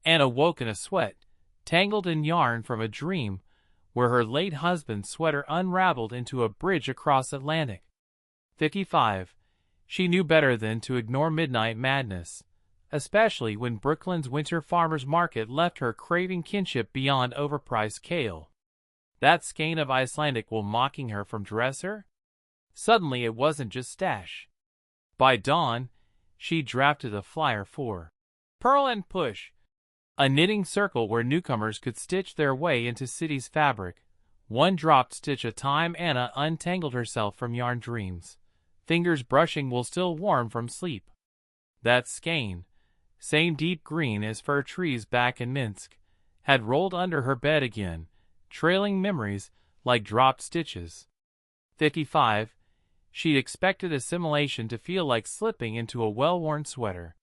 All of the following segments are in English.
Anna woke in a sweat, tangled in yarn from a dream where her late husband's sweater unraveled into a bridge across Atlantic. 55. She knew better than to ignore midnight madness, especially when Brooklyn's winter farmer's market left her craving kinship beyond overpriced kale. That skein of Icelandic wool mocking her from dresser? Suddenly it wasn't just stash. By dawn, she drafted a flyer for Purl and Push, a knitting circle where newcomers could stitch their way into city's fabric. One dropped stitch at a time. Anna untangled herself from yarn dreams, fingers brushing wool still warm from sleep. That skein, same deep green as fir trees back in Minsk, had rolled under her bed again, trailing memories like dropped stitches. 55. She'd expected assimilation to feel like slipping into a well-worn sweater.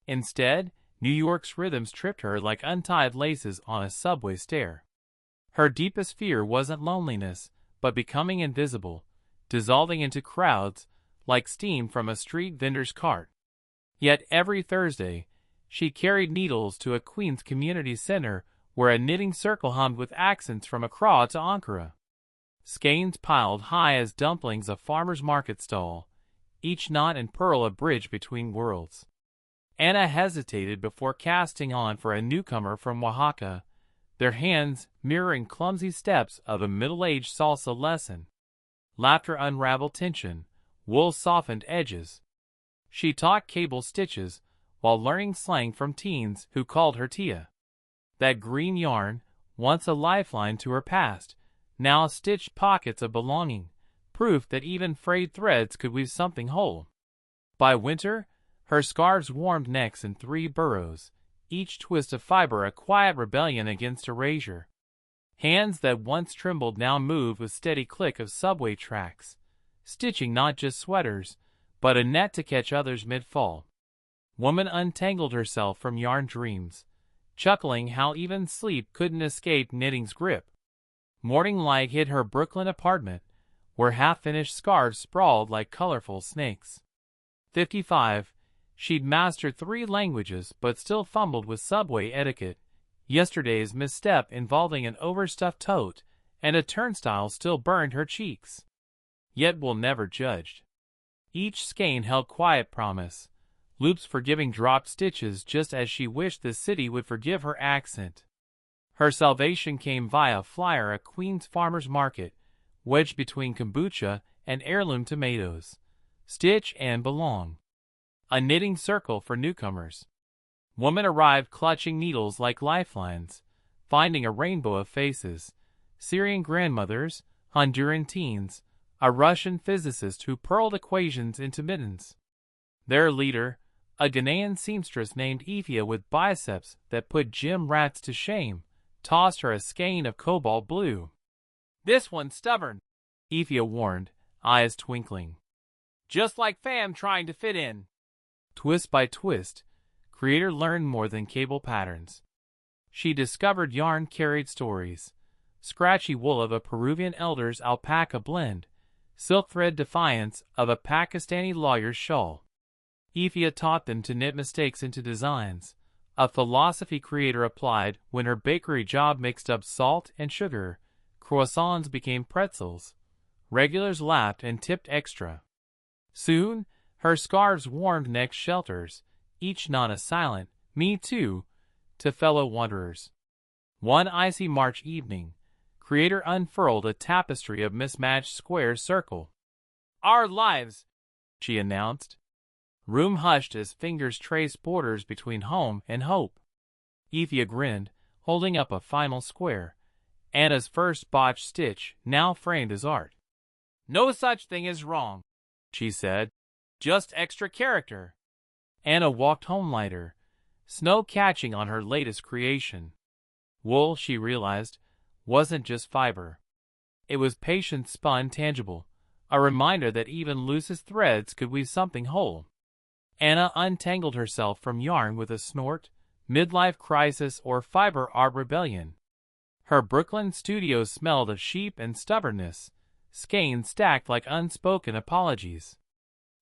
Instead, New York's rhythms tripped her like untied laces on a subway stair. Her deepest fear wasn't loneliness, but becoming invisible, dissolving into crowds like steam from a street vendor's cart. Yet every Thursday, she carried needles to a Queens community center where a knitting circle hummed with accents from Accra to Ankara. Skeins piled high as dumplings a farmer's market stall, each knot and pearl a bridge between worlds. Anna hesitated before casting on for a newcomer from Oaxaca, their hands mirroring clumsy steps of a middle-aged salsa lesson. Laughter unraveled tension, wool softened edges. She taught cable stitches while learning slang from teens who called her Tia. That green yarn, once a lifeline to her past, now stitched pockets of belonging, proof that even frayed threads could weave something whole. By winter, her scarves warmed necks in 3 burrows, each twist of fiber a quiet rebellion against erasure. Hands that once trembled now moved with steady click of subway tracks, stitching not just sweaters, but a net to catch others mid-fall. Woman untangled herself from yarn dreams, chuckling how even sleep couldn't escape knitting's grip. Morning light hit her Brooklyn apartment, where half-finished scarves sprawled like colorful snakes. 55. She'd mastered 3 languages but still fumbled with subway etiquette. Yesterday's misstep involving an overstuffed tote and a turnstile still burned her cheeks. Yet we'll never judged. Each skein held quiet promise, loops forgiving dropped stitches just as she wished the city would forgive her accent. Her salvation came via flyer at Queens Farmers Market, wedged between kombucha and heirloom tomatoes. Stitch and belong. A knitting circle for newcomers. Woman arrived clutching needles like lifelines, finding a rainbow of faces. Syrian grandmothers, Honduran teens, a Russian physicist who purled equations into mittens. Their leader, a Ghanaian seamstress named Ifia with biceps that put gym rats to shame, tossed her a skein of cobalt blue. "This one's stubborn," Ifia warned, eyes twinkling. "Just like fam trying to fit in." Twist by twist, creator learned more than cable patterns. She discovered yarn carried stories, scratchy wool of a Peruvian elder's alpaca blend, silk thread defiance of a Pakistani lawyer's shawl. Ifia taught them to knit mistakes into designs, a philosophy creator applied when her bakery job mixed up salt and sugar. Croissants became pretzels. Regulars laughed and tipped extra. Soon, her scarves warmed neck shelters, each knot a silent, "me too," to fellow wanderers. One icy March evening, creator unfurled a tapestry of mismatched square circle. "Our lives," she announced. Room hushed as fingers traced borders between home and hope. Ifia grinned, holding up a final square. Anna's first botched stitch, now framed as art. "No such thing as wrong," she said. "Just extra character." Anna walked home lighter, snow catching on her latest creation. Wool, she realized, wasn't just fiber. It was patience spun tangible, a reminder that even loosest threads could weave something whole. Anna untangled herself from yarn with a snort, midlife crisis or fiber art rebellion. Her Brooklyn studio smelled of sheep and stubbornness, skeins stacked like unspoken apologies.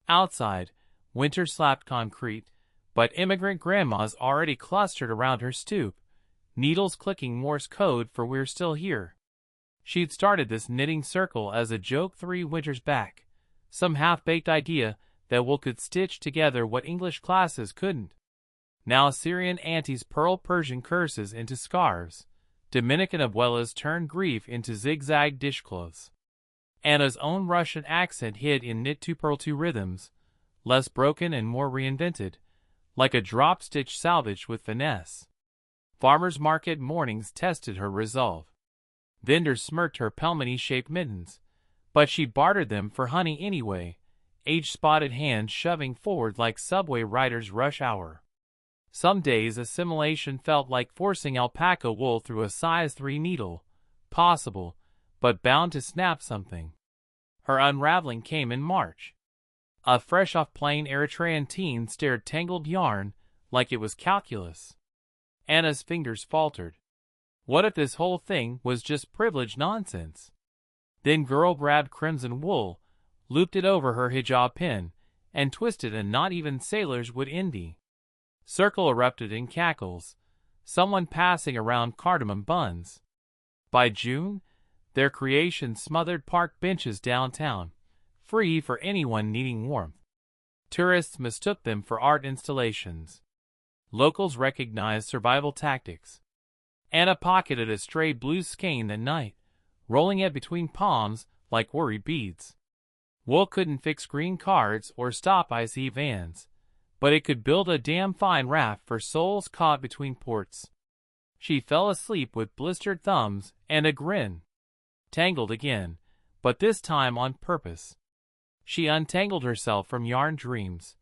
Outside, winter slapped concrete, but immigrant grandmas already clustered around her stoop, needles clicking Morse code for "we're still here." She'd started this knitting circle as a joke 3 winters back, some half-baked idea that Wool could stitch together what English classes couldn't. Now Syrian aunties purl Persian curses into scarves, Dominican abuelas turned grief into zigzag dishcloths. Anna's own Russian accent hid in knit-to-purl-to rhythms, less broken and more reinvented, like a drop-stitch salvaged with finesse. Farmers' market mornings tested her resolve. Vendors smirked her pelmani-shaped mittens, but she bartered them for honey anyway, age-spotted hands shoving forward like subway riders' rush hour. Some days assimilation felt like forcing alpaca wool through a size 3 needle, possible, but bound to snap something. Her unraveling came in March. A fresh-off-plane Eritrean teen stared tangled yarn like it was calculus. Anna's fingers faltered. What if this whole thing was just privilege nonsense? Then girl grabbed crimson wool, looped it over her hijab pin, and twisted a knot even sailors would envy. Circle erupted in cackles, someone passing around cardamom buns. By June, their creation smothered park benches downtown, free for anyone needing warmth. Tourists mistook them for art installations. Locals recognized survival tactics. Anna pocketed a stray blue skein that night, rolling it between palms like worry beads. Wool couldn't fix green cards or stop icy vans, but it could build a damn fine raft for souls caught between ports. She fell asleep with blistered thumbs and a grin. Tangled again, but this time on purpose. She untangled herself from yarn dreams,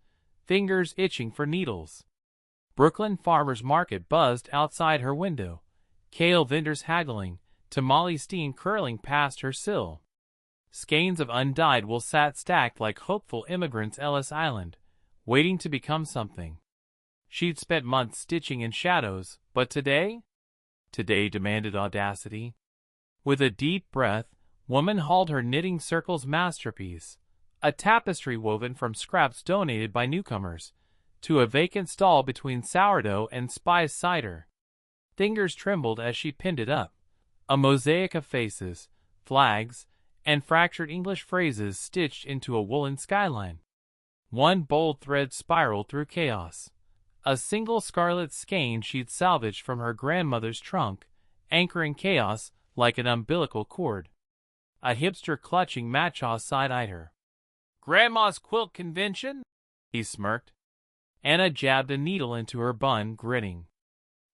fingers itching for needles. Brooklyn Farmers Market buzzed outside her window, kale vendors haggling, tamale steam curling past her sill. Skeins of undyed wool sat stacked like hopeful immigrants Ellis Island, waiting to become something. She'd spent months stitching in shadows, but today? Today demanded audacity. With a deep breath, woman hauled her knitting circle's masterpiece, a tapestry woven from scraps donated by newcomers, to a vacant stall between sourdough and spice cider. Fingers trembled as she pinned it up, a mosaic of faces, flags, and fractured English phrases stitched into a woolen skyline. One bold thread spiraled through chaos. A single scarlet skein she'd salvaged from her grandmother's trunk, anchoring chaos like an umbilical cord. A hipster clutching Matchaw side-eyed her. "Grandma's quilt convention?" he smirked. Anna jabbed a needle into her bun, grinning.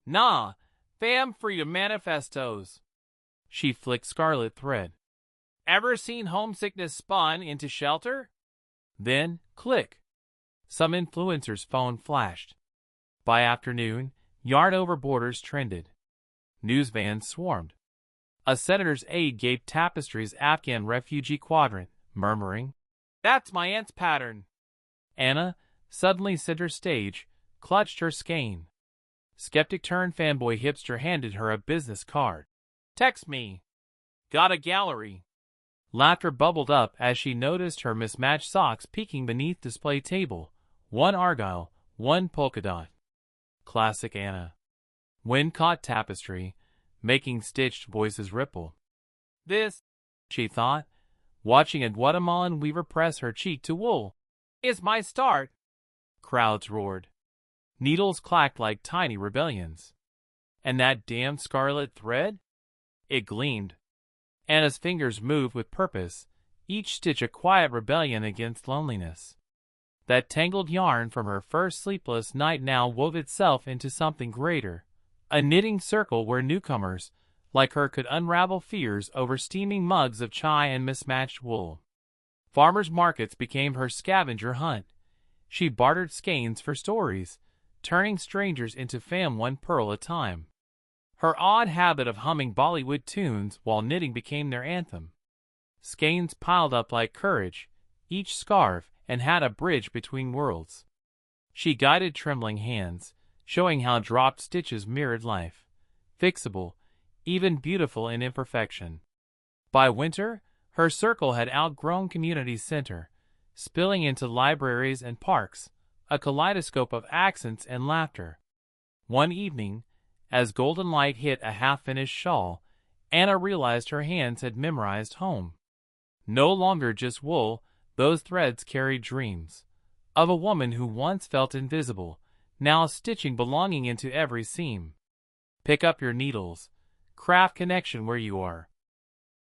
"Nah, fam freedom manifestos." She flicked scarlet thread. "Ever seen homesickness spawn into shelter?" Then, click. Some influencer's phone flashed. By afternoon, yard over borders trended. News vans swarmed. A senator's aide gave Tapestry's Afghan refugee quadrant, murmuring, "That's my aunt's pattern." Anna, suddenly center stage, clutched her skein. Skeptic turned fanboy hipster handed her a business card. "Text me. Got a gallery." Laughter bubbled up as she noticed her mismatched socks peeking beneath display table, one argyle, one polka dot. Classic Anna. Wind caught tapestry, making stitched voices ripple. "This," she thought, watching a Guatemalan weaver press her cheek to wool, "is my start." Crowds roared. Needles clacked like tiny rebellions. And that damn scarlet thread? It gleamed. Anna's fingers moved with purpose, each stitch a quiet rebellion against loneliness. That tangled yarn from her first sleepless night now wove itself into something greater, a knitting circle where newcomers, like her, could unravel fears over steaming mugs of chai and mismatched wool. Farmers' markets became her scavenger hunt. She bartered skeins for stories, turning strangers into fam one pearl at a time. Her odd habit of humming Bollywood tunes while knitting became their anthem. Skeins piled up like courage, each scarf, and had a bridge between worlds. She guided trembling hands, showing how dropped stitches mirrored life, fixable, even beautiful in imperfection. By winter, her circle had outgrown community center, spilling into libraries and parks, a kaleidoscope of accents and laughter. One evening, as golden light hit a half-finished shawl, Anna realized her hands had memorized home. No longer just wool, those threads carried dreams. Of a woman who once felt invisible, now stitching belonging into every seam. Pick up your needles. Craft connection where you are.